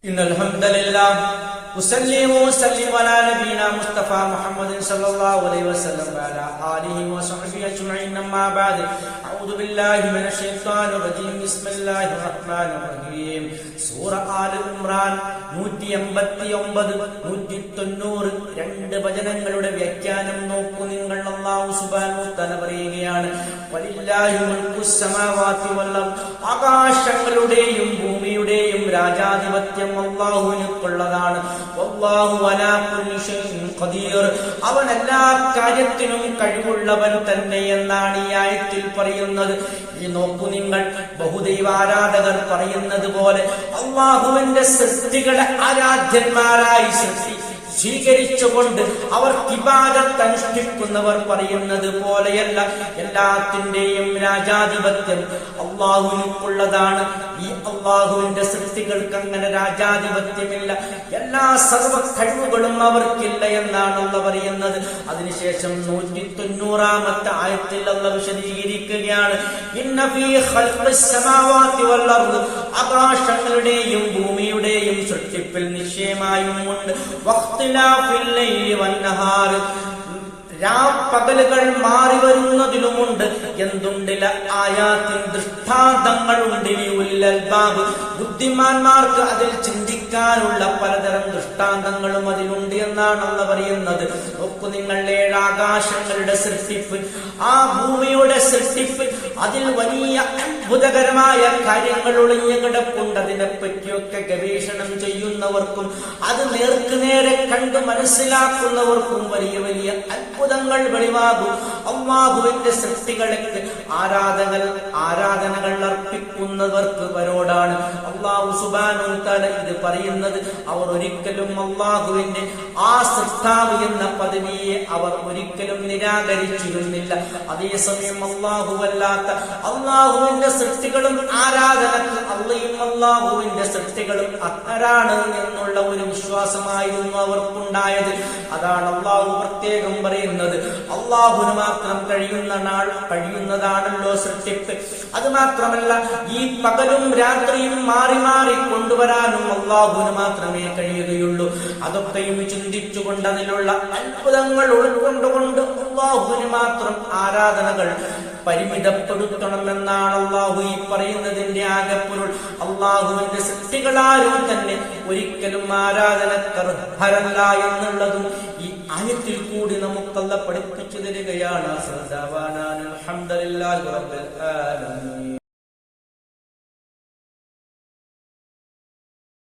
إن الحمد لله وسلم وسلم على نبينا مصطفى محمد صلى الله عليه وسلم وعلى آله وصحبه أجمعين أما بعد أعوذ بالله من الشيطان الرجيم بسم الله الرحمن الرحيم സൂറ all Imran 189 190 രണ്ട് വചനങ്ങളുടെ വ്യാഖ്യാനം നോക്കൂ നിങ്ങൾ. അല്ലാഹു സുബ്ഹാനഹു വ തആല പറയുകയാണ്, വലില്ലാഹി മുൽക്കുസ് സമാവാതി വൽ അർദ്, ആകാശങ്ങളുടെയും ഭൂമിയുടെയും രാജാധിപത്യം അല്ലാഹുവിനുള്ളതാണ്. വല്ലാഹു അലാ കുല്ലി ഷൈഇൻ ഖദീർ, അവൻ എല്ലാ കാര്യത്തിനും കഴിവുള്ളവൻ തന്നെ എന്നാണ് ഈ ആയത്തിൽ പറയുന്നത്. ഈ നോക്കൂ നിങ്ങൾ, ബഹുദൈവ ആരാധകർ പറയുന്നത് പോലെ അല്ലാഹുവിന്റെ സൃഷ്ടികളെ ആരാധ്യന്മാരായി സ്വീകരിച്ചുകൊണ്ട് അവർ ഇബാദത്ത് അനുഷ്ഠിക്കുന്നവർ പറയുന്നത് പോലെയല്ല. എല്ലാത്തിന്റെയും രാജാധിപത്യം അല്ലാഹുവിനുള്ളതാണ്. ഈ അല്ലാഹുവിന്റെ സൃഷ്ടികൾക്ക് അങ്ങനെ രാജാധിപത്യമില്ല, എല്ലാ സർവ്വ കഴിവുകളും അവർക്കില്ല എന്നാണ് അല്ലാഹു പറയുന്നത്. അതിനുശേഷം 190-ാമത്തെ ആയത്തിൽ അല്ലാഹു വിശദീകരിക്കുകയാണ്, ഇന്ന ഫീ ഖൽഖിസ് സമാവാതി വൽ അർദ്, ആകാശങ്ങളുടെയും ഭൂമിയുടെയും സൃഷ്ടിപ്പിൽ നിശ്ചയമായും ഉണ്ട്. വഖ്തിലാഫിൽ ലൈലി വൻ നഹാർ, രാപ്പകലുകൾ മാറി വരുന്നതിലുമുണ്ട്. എന്തുണ്ടില്ല ആയാത്തിൻ, ദൃഷ്ടാന്തങ്ങളുണ്ട്. ലിഉൽ അൽബാബ്, ബുദ്ധിമാന്മാർക്ക് അതിൽ ചിന്തിക്കാനുള്ള പലതരം ദൃഷ്ടാന്തങ്ങളും അതിലുണ്ട് എന്നാണ് അല്ലാഹു പറയുന്നത്. നോക്കൂ നിങ്ങൾ, 7 ആകാശങ്ങളുടെ സൃഷ്ടിപ്പ്, ആ ഭൂമിയുടെ സൃഷ്ടിപ്പ്, അതിൽ വലിയ അത്ഭുതകരമായ കാര്യങ്ങൾ ഒളിഞ്ഞു കിടപ്പുണ്ട്. അതിനെ പറ്റിയൊക്കെ ഗവേഷണം ചെയ്യുന്നവർക്കും അത് നേർക്കുനേരെ കണ്ട് മനസ്സിലാക്കുന്നവർക്കും വലിയ വലിയ അത്ഭുതങ്ങൾ വെളിവാകും. അല്ലാഹുവിന്റെ സൃഷ്ടികൾക്ക് ആരാധനകൾ അർപ്പിക്കുന്നവർക്ക് വരോടാണ് അല്ലാഹു സുബ്ഹാനഹു വ തആല ഇത് പറയുന്നത്. അവർ ഒരിക്കലും അല്ലാഹുവിന്റെ ആ സൃഷ്ടാവ് എന്ന പദവിയെ അവർ ഒരിക്കലും നിരാകരിച്ചിരുന്നില്ല. അതേസമയം അല്ലാഹുവല്ലാത്ത അല്ലാഹുവിന്റെ സൃഷ്ടികളും ആരാധനക്ക് അള്ളയും അല്ലാഹുവിന്റെ സൃഷ്ടികളും അത്തരാണ് എന്നുള്ള ഒരു വിശ്വാസമായിരുന്നു അവർക്കുണ്ടായത്. അതാണ് അല്ലാഹു പ്രത്യേകം പറയുന്നത്, അല്ലാഹുവിന് മാത്രം കഴിയുന്നതാണല്ലോ സൃഷ്ടിപ്പ്. അത് മാത്രമല്ല, ഈ പകലും രാത്രിയും മാറി മാറി കൊണ്ടുവരാനും അല്ലാഹുവിന് മാത്രമേ കഴിയുകയുള്ളൂ. അതൊക്കെയും ചിന്തിച്ചുകൊണ്ട് അതിലുള്ള അത്ഭുതങ്ങൾ ഉൾക്കൊണ്ടുകൊണ്ട് അല്ലാഹുവിന് മാത്രം ആരാധനകൾ പരിമിതപ്പെടുത്തണമെന്നാണ് അല്ലാഹു ഈ പറയുന്നതിന്റെ ആകെപ്പൊരുൾ. അല്ലാഹുവിന്റെ സൃഷ്ടികളാരും തന്നെ ഒരിക്കലും ആരാധനക്കർഹരല്ല എന്നുള്ളതും ഈ ആയത്തിൽ കൂടി നമുക്കല്ല പഠിപ്പിച്ചു തരികയാണ്. അൽഹംദുലില്ലാഹി റബ്ബിൽ ആലമീൻ.